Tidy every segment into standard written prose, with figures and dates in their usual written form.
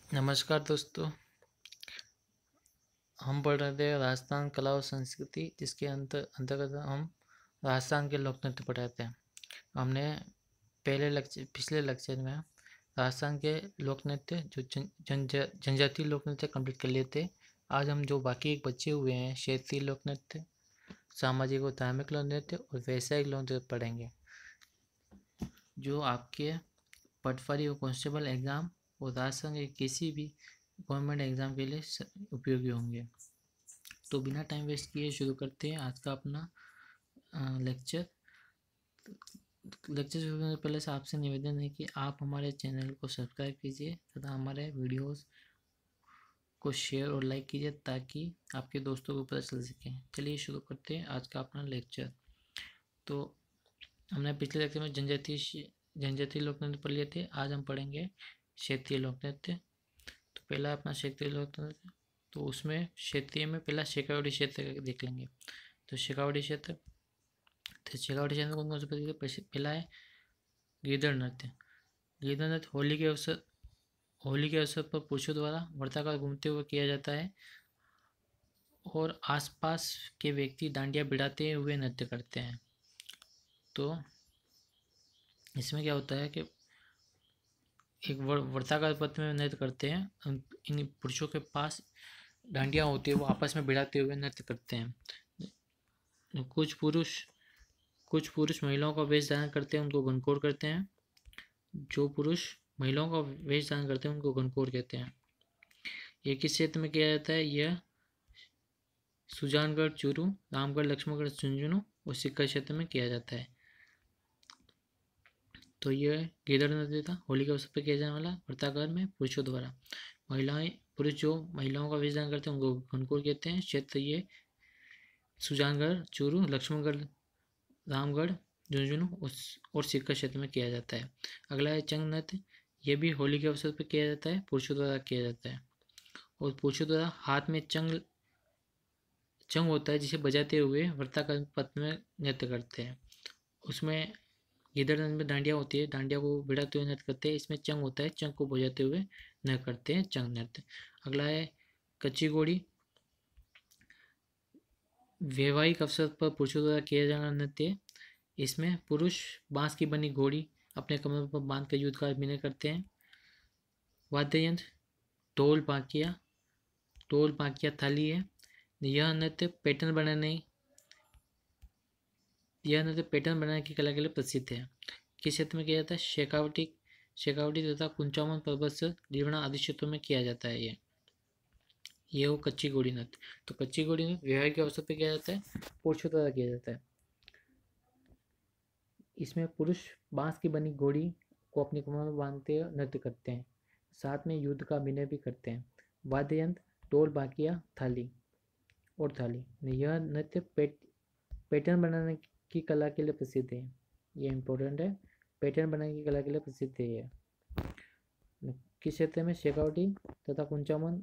नमस्कार दोस्तों। हम पढ़ रहे थे राजस्थान कला और संस्कृति, जिसके अंतर्गत हम राजस्थान के लोक नृत्य पढ़ रहे थे। हमने पिछले लेक्चर में राजस्थान के लोक नृत्य जो जनजातीय लोक नृत्य कंप्लीट कर लिए थे। आज हम जो बाकी एक बचे हुए हैं, क्षेत्रीय लोक नृत्य, सामाजिक और धार्मिक लोक नृत्य और वैश्विक लोक नृत्य पढ़ेंगे, जो आपके पटवारी और कांस्टेबल एग्ज़ाम और राजस्थान के किसी भी गवर्नमेंट एग्ज़ाम के लिए उपयोगी होंगे। तो बिना टाइम वेस्ट किए शुरू करते हैं आज का अपना लेक्चर। शुरू करने से पहले से आपसे निवेदन है कि आप हमारे चैनल को सब्सक्राइब कीजिए तथा हमारे वीडियोस को शेयर और लाइक कीजिए, ताकि आपके दोस्तों को पता चल सके। चलिए शुरू करते हैं आज का अपना लेक्चर। तो हमने पिछले लेक्चर में जनजातीय लोक नृत्य पढ़ लिए थे। आज हम पढ़ेंगे क्षेत्रीय लोक नृत्य। तो पहला अपना क्षेत्रीय लोक नृत्य, तो उसमें क्षेत्रीय में पहला शेखावाटी क्षेत्र देख लेंगे। तो शेखावाटी क्षेत्र कौन कौन से पहला है गीदड़ नृत्य। गीदड़ नृत्य होली के अवसर पर पुरुषों द्वारा वर्ताकार घूमते हुए किया जाता है और आसपास के व्यक्ति डांडिया भिड़ाते हुए नृत्य करते हैं। तो इसमें क्या होता है कि एक वर्ताकार पथ में नृत्य करते हैं। इन पुरुषों के पास डांडिया होती है, वो आपस में भिड़ाते हुए नृत्य करते हैं। कुछ पुरुष महिलाओं का वेश धारण करते हैं, उनको गणकोर करते हैं। जो पुरुष महिलाओं का वेश धारण करते हैं उनको गणकोर कहते हैं। एक ही क्षेत्र में किया जाता है। यह सुजानगढ़ चूरू, रामगढ़ लक्ष्मणगढ़ झुंझुनू और सिक्कर क्षेत्र में किया जाता है। तो यह गीदड़ नृत्य था, होली के अवसर पर किया जाने वाला वर्ताकार में पुरुषों द्वारा। पुरुष जो महिलाओं का वेश धारण करते हैं उनको गणकोर कहते हैं। क्षेत्र ये सुजानगढ़ चूरू, लक्ष्मणगढ़, रामगढ़, झुंझुनू और सिक्कर क्षेत्र में किया जाता है। अगला है चंग नृत्य। यह भी होली के अवसर पर किया जाता है, पुरुषों द्वारा किया जाता है। और पुरुषों द्वारा हाथ में चंग होता है, जिसे बजाते हुए वर्ताकार पथ में नृत्य करते हैं। उसमें गीदड़ नृत्य में डांडिया होती है, डांडिया को भिड़ाते हुए नृत्य करते हैं। इसमें चंग होता है, चंग को बजाते हुए नृत्य करते हैं, चंग नृत्य। अगला है कच्ची घोड़ी। वैवाहिक अवसर पर पुरुषों द्वारा किया जाना नृत्य। इसमें पुरुष बांस की बनी घोड़ी अपने कमर पर बांध कर युद्ध का अभिनय करते हैं। वाद्य यंत्र ढोल पाकिया थाली है। यह नृत्य पैटर्न बनाने की कला के लिए प्रसिद्ध है। किस क्षेत्र में किया जाता है? शेखावटी तथा कुंचामन पर्वत से दीवना आदि क्षेत्रों में किया जाता है। ये वो कच्ची घोड़ी नृत्य। तो कच्ची घोड़ी नृत्य विवाह के अवसर पर किया जाता है, पुरुषों द्वारा किया जाता है। इसमें पुरुष बांस की बनी घोड़ी को अपनी कमर में बांधते हुए नृत्य करते हैं, साथ में युद्ध का अभिनय भी करते हैं। वाद्य यंत्र ढोल बाकिया थाली। यह नृत्य पैटर्न बनाने की कला के लिए प्रसिद्ध है। ये इम्पोर्टेंट है, पैटर्न बनाने की कला के लिए प्रसिद्ध है ये। किस क्षेत्र में? शेखावटी तथा कुंचामन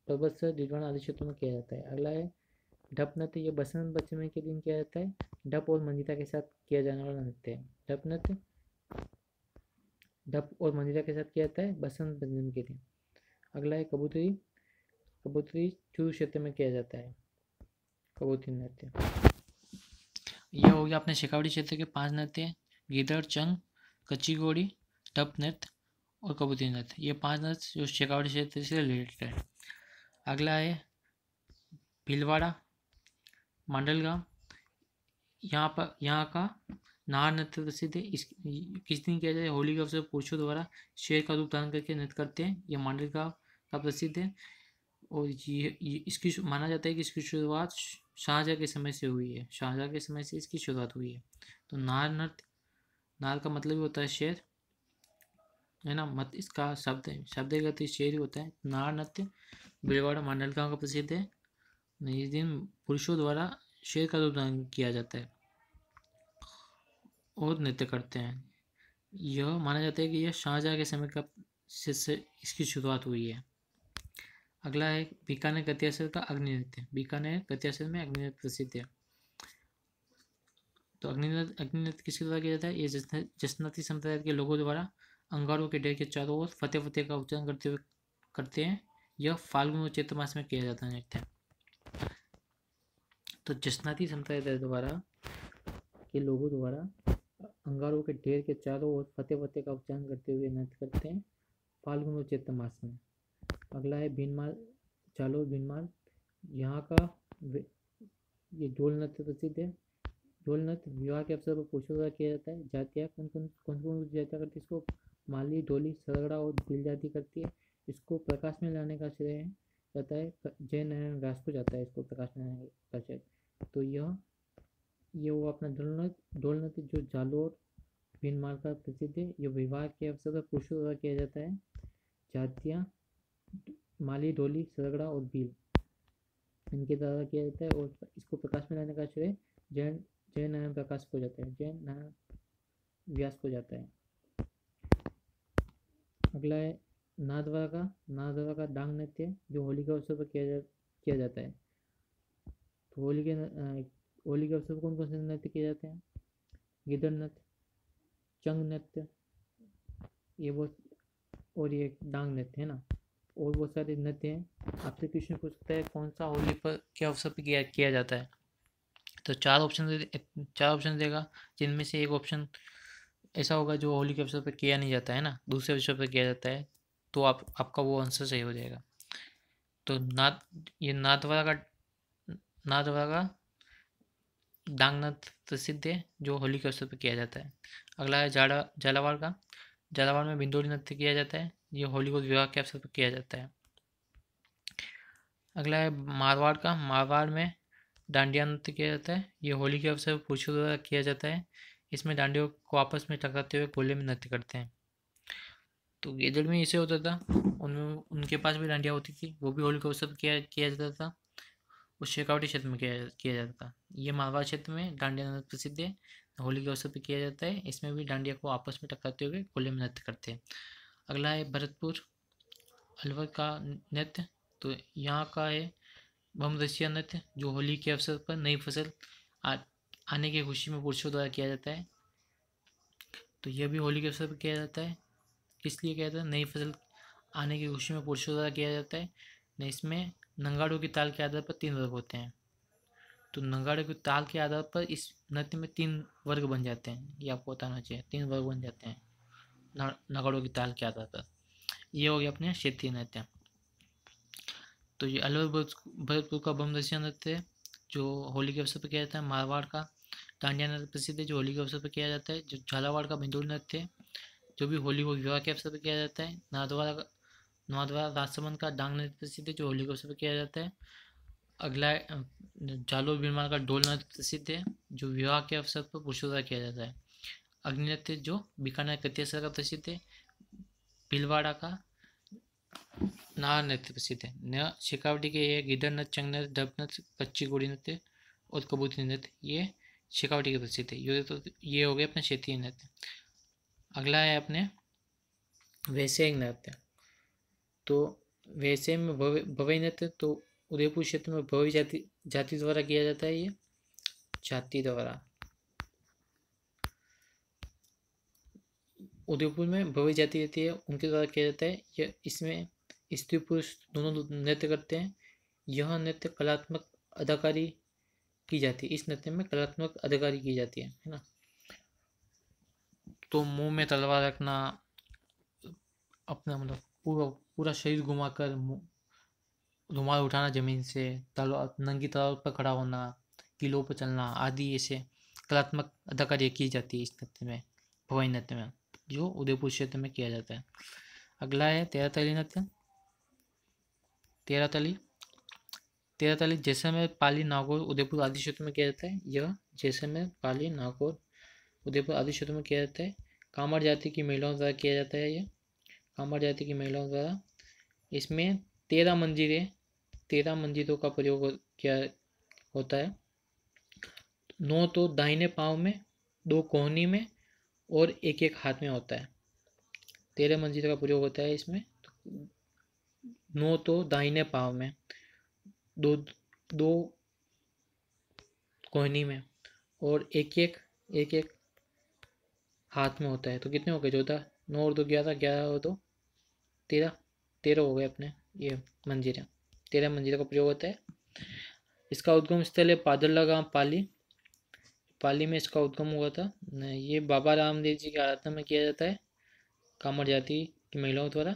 पर्वत से दीवाना आदि क्षेत्रों में किया जाता है। अगला है ढप नृत्य। ये बसंत पंचमी के दिन किया जाता है। ढप और मंजिरा के साथ किया जाने वाला नृत्य है। ढप और मंजिरा के साथ किया जाता है बसंत पंचमी के दिन। अगला है कबूतरी चूरू क्षेत्र में किया जाता है, कबूतरी नृत्य। यह हो गया अपने शेखावटी क्षेत्र के 5 नृत्य: गीदड़, चंग, कच्ची घोड़ी, ढप नृत्य और कबूतरी नृत्य। ये 5 नृत्य जो शेखावटी क्षेत्र से रिलेटेड है। अगला है भीलवाड़ा मांडलगांव। यहाँ का नार नृत्य प्रसिद्ध है। किस दिन किया जाता है? होली के अवसर पर पुरुषों द्वारा शेर का रूप धारण करके नृत्य करते हैं। यह मांडलगांव का प्रसिद्ध है और ये इसकी माना जाता है कि इसकी शुरुआत शाहजहाँ के समय से हुई है। शाहजहाँ के समय से इसकी शुरुआत हुई है। तो नार नृत्य, नार का मतलब ही होता है शेर, है ना। इसका शब्द शेर ही होता है। नार नृत्य भीलवाड़ा मांडलगांव का प्रसिद्ध है। इस दिन पुरुषों द्वारा शेर का रूप धारण किया जाता है और नृत्य करते हैं। यह माना जाता है कि यह शाहजहाँ के समय का से इसकी शुरुआत हुई है। अगला है बीकानेर गतियासर का अग्नि नृत्य। बीकानेर गतियासर में अग्नि नृत्य प्रसिद्ध है। तो अग्नि नृत्य किसके द्वारा किया जाता है? ये जसनाती संप्रदाय के लोगों द्वारा अंगारों के ढेर के चारों ओर फतेह फतेह का उच्चारण करते हुए करते हैं, यह फाल्गुन व चैत्र मास में किया जाता है नृत्य। तो जसनाती संप्रदाय द्वारा के लोगों द्वारा अंगारों के ढेर के चारों ओर फतेह फतेह का उच्चारण करते हुए नृत्य करते हैं फाल्गुन व चैत्र मास में। अगला है भीनमाल, जालोर भीनमाल। यहाँ का ये ढोल नृत्य प्रसिद्ध है। ढोल नृत्य विवाह के अवसर पर पुरुषों द्वारा किया जाता है। जातियाँ कौन कौन जातियाँ करती है इसको? माली, ढोली, सरगड़ा और भील जाति करती है। इसको प्रकाश में लाने का श्रेय जाता है जय नारायण व्यास को जाता है, इसको प्रकाश में लाने का श्रेय। तो ये वो अपना ढोल नृत्य जो जालोर भीनमाल का प्रसिद्ध है। ये विवाह के अवसर पर पुरुषों द्वारा किया जाता है। जातियाँ माली, ढोली, सरगड़ा और भील इनके द्वारा किया जाता है और इसको प्रकाश में लाने का श्रेय जय नारायण प्रकाश को जाता है, जय नारायण व्यास को जाता है। अगला है नाथद्वारा का डांग नृत्य जो होली के अवसर पर किया जाता है। तो होली के अवसर पर कौन कौन से नृत्य किए जाते हैं? गिदड़ नृत्य, चंग नृत्य, ये वो और ये डांग नृत्य है ना, और बहुत सारे नृत्य हैं। आपसे क्वेश्चन पूछ सकता है कौन सा होली पर के अवसर पर किया जाता है। तो चार ऑप्शन देगा, जिनमें से एक ऑप्शन ऐसा होगा जो होली के अवसर पर किया नहीं जाता है ना, दूसरे अवसर पर किया जाता है, तो आपका वो आंसर सही हो जाएगा। तो नाथद्वारा का डांग नृत्य प्रसिद्ध है जो होली के अवसर पर किया जाता है। अगला है झालावाड़ में बिंदोरी नृत्य किया जाता है, ये होली को विवाह के अवसर पर किया जाता है। अगला है मारवाड़ में डांडिया नृत्य किया जाता है, ये होली के अवसर पर पुरुषों द्वारा किया जाता है। इसमें डांडियों को आपस में टकराते हुए गोले में नृत्य करते हैं। तो गेदड़ में इसे होता था, उनके पास भी डांडिया होती थी, वो भी होली के अवसर पर किया जाता था। उस शेखावटी क्षेत्र में किया जाता था। ये मारवाड़ क्षेत्र में डांडिया नृत्य प्रसिद्ध है, होली के अवसर पर किया जाता है। इसमें भी डांडिया को आपस में टकराते हुए गोले में नृत्य करते हैं। अगला है भरतपुर अलवर का नृत्य। तो यहाँ का है भमरसिया नृत्य जो होली के अवसर पर नई फसल आने की खुशी में पुरुषों द्वारा किया जाता है। तो यह भी होली के अवसर पर किया जाता है। किस लिए किया जाता है? नई फसल आने की खुशी में पुरुषों द्वारा किया जाता है। इसमें नंगाड़ों की ताल के आधार पर 3 वर्ग होते हैं। तो नंगाड़ों की ताल के आधार पर इस नृत्य में 3 वर्ग बन जाते हैं, ये आपको बताना चाहिए। 3 वर्ग बन जाते हैं नगाड़ों की ताल के आधार पर। ये हो गया अपने क्षेत्रीय नृत्य। तो ये अलवर भरतपुर का भमरसिया नृत्य है जो होली के अवसर पर किया जाता है। मारवाड़ का डांडिया नृत्य प्रसिद्ध है जो होली के अवसर पर किया जाता है। जो झालावाड़ का बिंदोरी नृत्य है जो भी होली को विवाह के अवसर पर किया जाता है। नाथद्वारा राजसमंद का डांग नृत्य प्रसिद्ध है जो होली के अवसर पर किया जाता है। अगला जालोर भीलवाड़ा का ढोल नृत्य प्रसिद्ध है जो विवाह के अवसर पर पुरुषों द्वारा किया जाता है। अग्नि नृत्य जो बीकानेर कतियासर का प्रसिद्ध है। भीलवाड़ा का नार नृत्य प्रसिद्ध है। शेखावटी के ये गिदड़ नृत्य, चंग नृत्य, डब नृत्य, कच्ची घोड़ी नृत्य और कबूतरी नृत्य ये शेखावटी के प्रसिद्ध है। ये हो गए अपने क्षेत्रीय नृत्य। अगला है अपने वैसे नृत्य। तो वैसे में भवई नृत्य तो उदयपुर क्षेत्र में भवई जाति द्वारा किया जाता है। ये जाति द्वारा उदयपुर में भवई जाति रहती है, उनके द्वारा किया जाता है। यह इसमें स्त्री पुरुष दोनों नृत्य करते हैं। यह नृत्य कलात्मक अदाकारी की जाती है। इस नृत्य में कलात्मक अदाकारी की जाती है ना। तो मुंह में तलवार रखना, अपना मतलब पूरा शरीर घुमाकर रुमाल उठाना जमीन से, तलवार नंगी तलवार पर खड़ा होना, किलों पर चलना आदि ऐसे कलात्मक अदाकारी की जाती है इस नृत्य में, भवाई नृत्य में, जो उदयपुर क्षेत्र में किया जाता है। अगला है तेरह तली नृत्य। तेरह तली जैसलमेर, पाली, नागौर, उदयपुर आदि क्षेत्र में किया जाता है। यह जैसलमेर, पाली, नागौर, उदयपुर आदि क्षेत्र में किया जाता है। कामर जाति की महिलाओं द्वारा किया जाता है। यह कामर जाति की महिलाओं द्वारा। इसमें 13 मंजीरों का प्रयोग किया होता है। 9 तो दाहिने पाँव में, 2 कोहनी में और एक हाथ में होता है। 13 मंजीरों का प्रयोग होता है इसमें। 9 तो दाहिने पाँव में, 2 कोहनी में और एक हाथ में होता है। तो कितने हो गए? 14, 9 और 2 11, 11 और 2 13, 13 हो गए अपने ये मंजिरें, 13 मंजिरों का प्रयोग होता है। इसका उद्गम स्थल है पादरला गाँव पाली, पाली में इसका उद्गम हुआ था। ये बाबा रामदेव जी की आराधना में किया जाता है कामर जाति की महिलाओं द्वारा।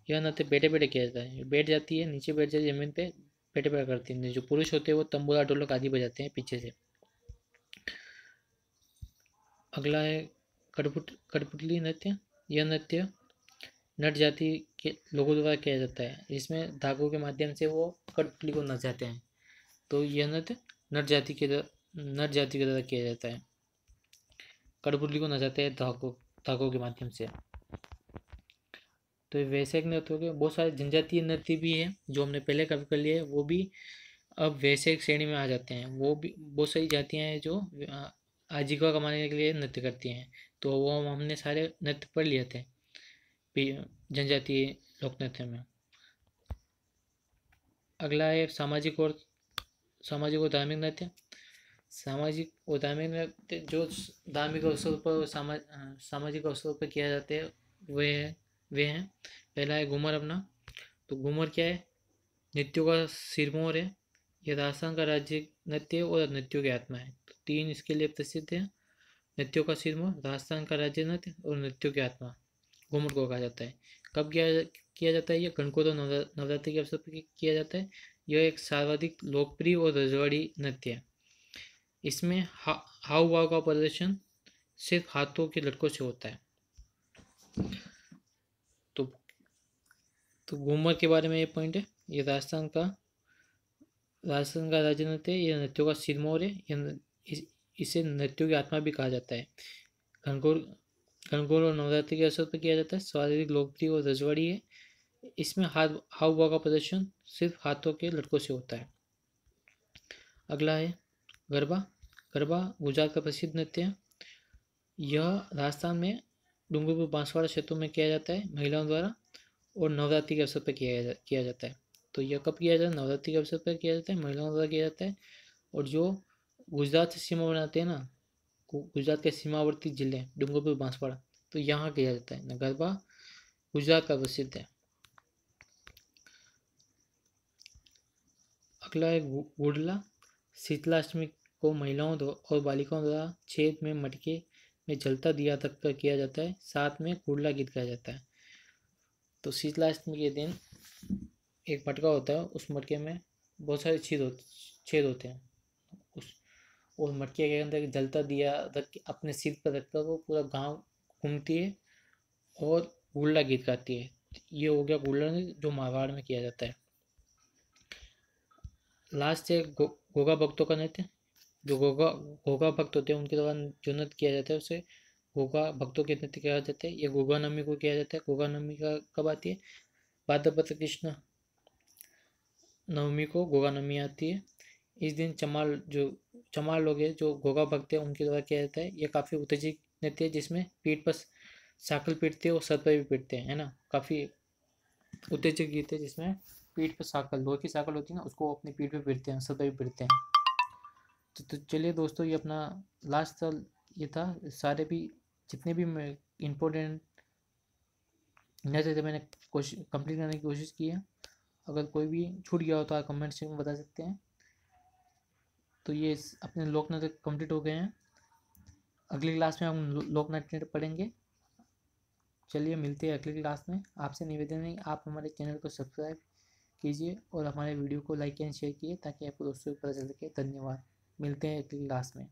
यह नृत्य बैठे बैठे किया जाता है, बैठ जाती है, नीचे बैठ जाती है जमीन पे, बैठे बैठे करती है। जो पुरुष होते हैं वो तंबूरा ढोलक आदि बजाते हैं पीछे से। अगला है कठपुतली नृत्य। यह नृत्य नट जाति के लोगों द्वारा किया जाता है, इसमें धागों के माध्यम से वो कठपुतली को नचाते हैं। तो यह नृत्य नट जाति के द्वारा किया जाता है, कठपुतली को नचाते हैं धागों के माध्यम से। तो वैसे एक नृत्य हो गए। बहुत सारे जनजातीय नृत्य भी हैं जो हमने पहले कवर कर लिए, वो भी अब वैसे एक श्रेणी में आ जाते हैं। वो भी बहुत सारी जातियां हैं जो आजीविका कमाने के लिए नृत्य करती हैं, तो वो हमने सारे नृत्य पढ़ लिए थे जनजातीय लोक नृत्य में। अगला है सामाजिक और धार्मिक नृत्य। सामाजिक और धार्मिक नृत्य जो धार्मिक अवसरों पर सामाजिक अवसरों पर किया जाते हैं वे हैं। पहला है घूमर अपना। तो घूमर क्या है? नृत्यों का सिरमौर है। यह राजस्थान का राज्य नृत्य और नृत्यों की आत्मा है। तो 3 इसके लिए प्रसिद्ध है, नृत्यों का सिरमौर, राजस्थान का राज्य नृत्य और नृत्यों की आत्मा, घूमर को कहा जाता है। कब किया जाता है? यह गणगौर और नवरात्रि के अवसर पर किया जाता है। यह एक सर्वाधिक लोकप्रिय और रजवाड़ी नृत्य है। इसमें हाव भाव का प्रदर्शन सिर्फ हाथों के लटकों से होता है। तो घूमर के बारे में ये पॉइंट है। ये राजस्थान का राज्य नृत्य है। यह नृत्यों का सिरमौर है। इसे नृत्यों की आत्मा भी कहा जाता है। गणगौर और नवरात्रि के अवसर पर किया जाता है। सर्वाधिक लोकप्रिय और रजवाड़ी है। इसमें हाव भाव का प्रदर्शन सिर्फ हाथों के लटकों से होता है। अगला है गरबा। गरबा गुजरात का प्रसिद्ध नृत्य है। यह राजस्थान में डूंगरपुर बांसवाड़ा क्षेत्रों में किया जाता है महिलाओं द्वारा, और नवरात्रि के अवसर पर किया जाता है। तो यह कब किया जाता है? नवरात्रि के अवसर पर किया जाता है, महिलाओं द्वारा किया जाता है। और जो गुजरात से सीमा बनाते हैं ना, गुजरात के सीमावर्ती जिले डूंगरपुर बांसवाड़ा, तो यहाँ किया जाता है। गरबा गुजरात का प्रसिद्ध है। अगला है गुड़ला। शीतलाष्टमी को महिलाओं और बालिकाओं द्वारा छेद में मटके में जलता दिया तक कर किया जाता है। साथ में गुड़ला गीत गाया जाता है। तो शीतलाष्टमी के दिन एक मटका होता है, उस मटके में बहुत सारे छेद होते हैं। और मटके के अंदर जलता दिया रख के अपने सिर पर रखकर वो पूरा गांव घूमती है और गुड़ला गीत गाती है। ये हो गया गुड़ला जो मारवाड़ में किया जाता है। लास्ट है गोगा भक्तों का नृत्य। जो गोगा भक्त होते हैं उनके द्वारा जो नृत्य किया जाता है उसे गोगा भक्तों के नृत्य किया जाता है। ये गोगा नवमी को किया जाता है। गोगा नवमी का कब आती है? भाद्रपद कृष्ण नवमी को गोगा नवमी आती है। इस दिन चमार लोग हैं जो गोगा भक्त है उनके द्वारा किया जाता है। ये काफ़ी उत्तेजित नृत्य है जिसमें पीठ पर साकल पीटते हैं और सर पर भी पीटते हैं, है ना। काफ़ी उत्तेजक गीत है जिसमें पीठ पर साकल, लोहे की साकल होती है ना, उसको अपनी पीठ पे पीटते हैं, सर पर भी पीटते हैं। तो चलिए दोस्तों, ये अपना लास्ट साल ये था। सारे भी जितने भी इम्पोर्टेंट नृत्य थे मैंने कंप्लीट करने की कोशिश की है। अगर कोई भी छूट गया हो तो आप कमेंट सेक्शन में बता सकते हैं। तो ये अपने लोक नृत्य कंप्लीट हो गए हैं। अगली क्लास में हम लोक नृत्य पढ़ेंगे। चलिए मिलते हैं अगली क्लास में। आपसे निवेदन है आप हमारे चैनल को सब्सक्राइब कीजिए और हमारे वीडियो को लाइक एंड शेयर कीजिए ताकि आपको दोस्तों को पता चल सके। धन्यवाद। मिलते हैं अगली क्लास में।